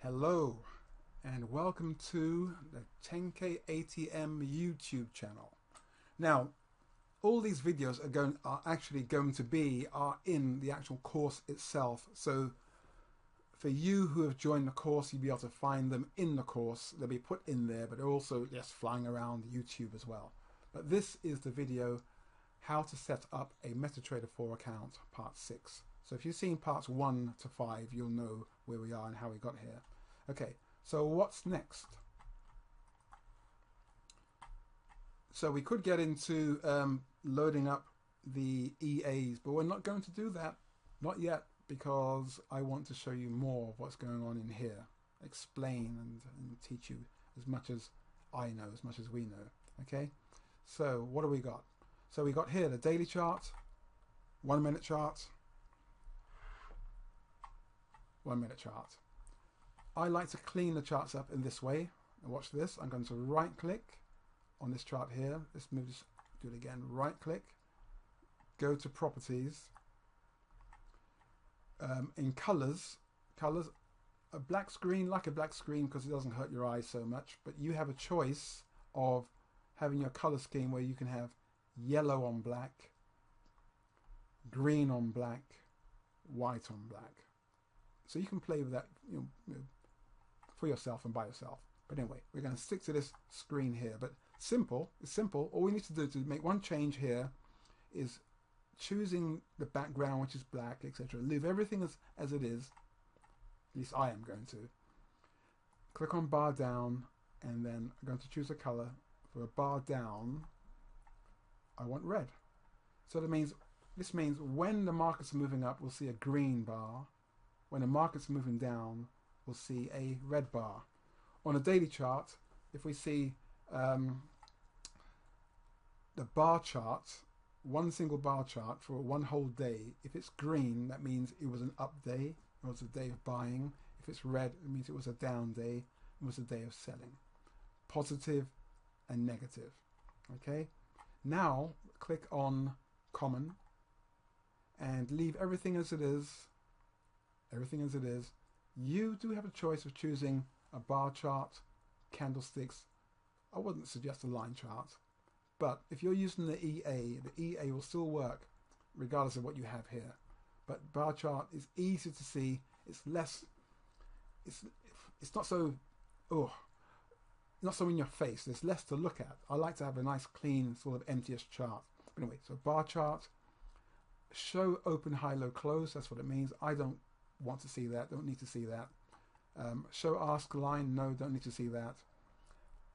Hello and welcome to the TenKei ATM YouTube channel. Now, all these videos are actually going to be in the actual course itself. So for you who have joined the course, you'll be able to find them in the course. They'll be put in there, but they're also just flying around YouTube as well. But this is the video, how to set up a MetaTrader 4 account, part 6. So if you've seen parts 1 to 5, you'll know where we are and how we got here. Okay, so what's next? So we could get into loading up the EAs, but we're not going to do that, not yet, because I want to show you more of what's going on in here, explain and teach you as much as I know, as much as we know. Okay, so what do we got? So we got here the daily chart, 1 minute chart, 1 minute chart. I like to clean the charts up in this way. Now watch this. I'm going to right click on this chart here. Let's move this, do it again. Right click, go to properties. In colors, a black screen, like a black screen because it doesn't hurt your eyes so much, but you have a choice of having your color scheme where you can have yellow on black, green on black, white on black. So you can play with that, for yourself and by yourself. But anyway, we're going to stick to this screen here. But simple, it's simple. All we need to do to make one change here is choosing the background, which is black, etc. Leave everything as it is. At least I am going to. Click on bar down, and then I'm going to choose a color. For a bar down, I want red. So this means when the markets are moving up, we'll see a green bar. When the market's moving down, we'll see a red bar. On a daily chart, if we see the bar chart, one single bar chart for one whole day, if it's green, that means it was an up day, it was a day of buying. If it's red, it means it was a down day, it was a day of selling. Positive and negative. Okay? Now, click on Common and leave everything as it is. Everything as it is. You do have a choice of choosing a bar chart, candlesticks. I wouldn't suggest a line chart, but if you're using the EA will still work regardless of what you have here. But bar chart is easier to see. It's less. It's not so. Not so in your face. There's less to look at. I like to have a nice, clean, sort of empty-ish chart. But anyway, so bar chart. Show open, high, low, close. That's what it means. I don't want to see that, don't need to see that. Show ask line, no, don't need to see that.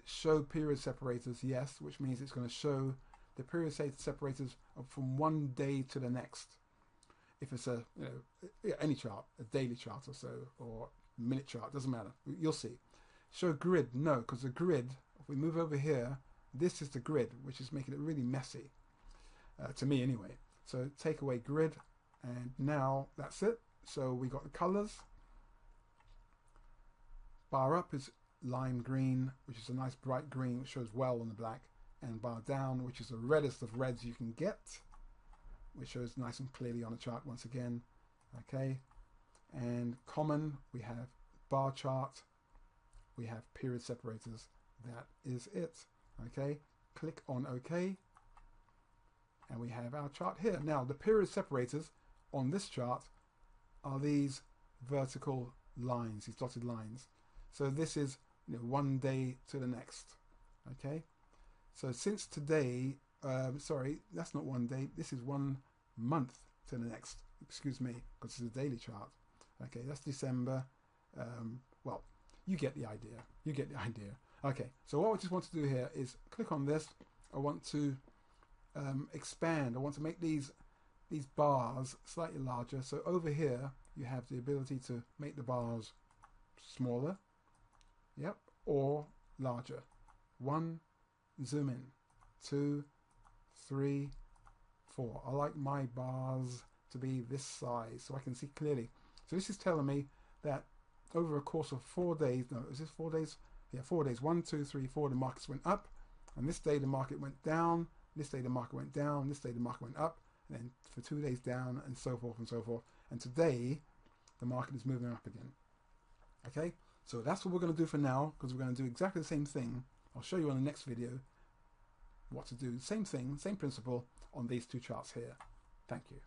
Show period separators, yes, which means it's going to show the period separators from one day to the next. If it's a any chart, a daily chart or so, or minute chart, doesn't matter, you'll see. Show grid, no, because the grid, if we move over here, this is the grid, which is making it really messy, to me anyway. So take away grid, and now that's it. So we got the colors. Bar up is lime green, which is a nice bright green, which shows well on the black. And bar down, which is the reddest of reds you can get, which shows nice and clearly on the chart once again. Okay. And common, we have bar chart, we have period separators. That is it. Okay. Click on OK. And we have our chart here. Now, the period separators on this chart are these vertical lines, these dotted lines. So this is one day to the next. Okay, so since today, sorry, that's not one day, this is 1 month to the next, excuse me, because it's a daily chart. Okay, that's December. Well, you get the idea, Okay, so what I just want to do here is click on this. I want to expand. I want to make these bars slightly larger. So over here you have the ability to make the bars smaller, yep, or larger. 1, zoom in, 2, 3, 4. I like my bars to be this size so I can see clearly. So this is telling me that over a course of 4 days, no, is this 4 days? Yeah, 4 days. 1, 2, 3, 4, the markets went up, and this day the market went down, this day the market went down, this day the market went up, and then for 2 days down, and so forth and so forth. And today the market is moving up again. Okay, So that's what we're going to do for now, because we're going to do exactly the same thing. I'll show you on the next video what to do. Same thing, same principle on these two charts here. Thank you.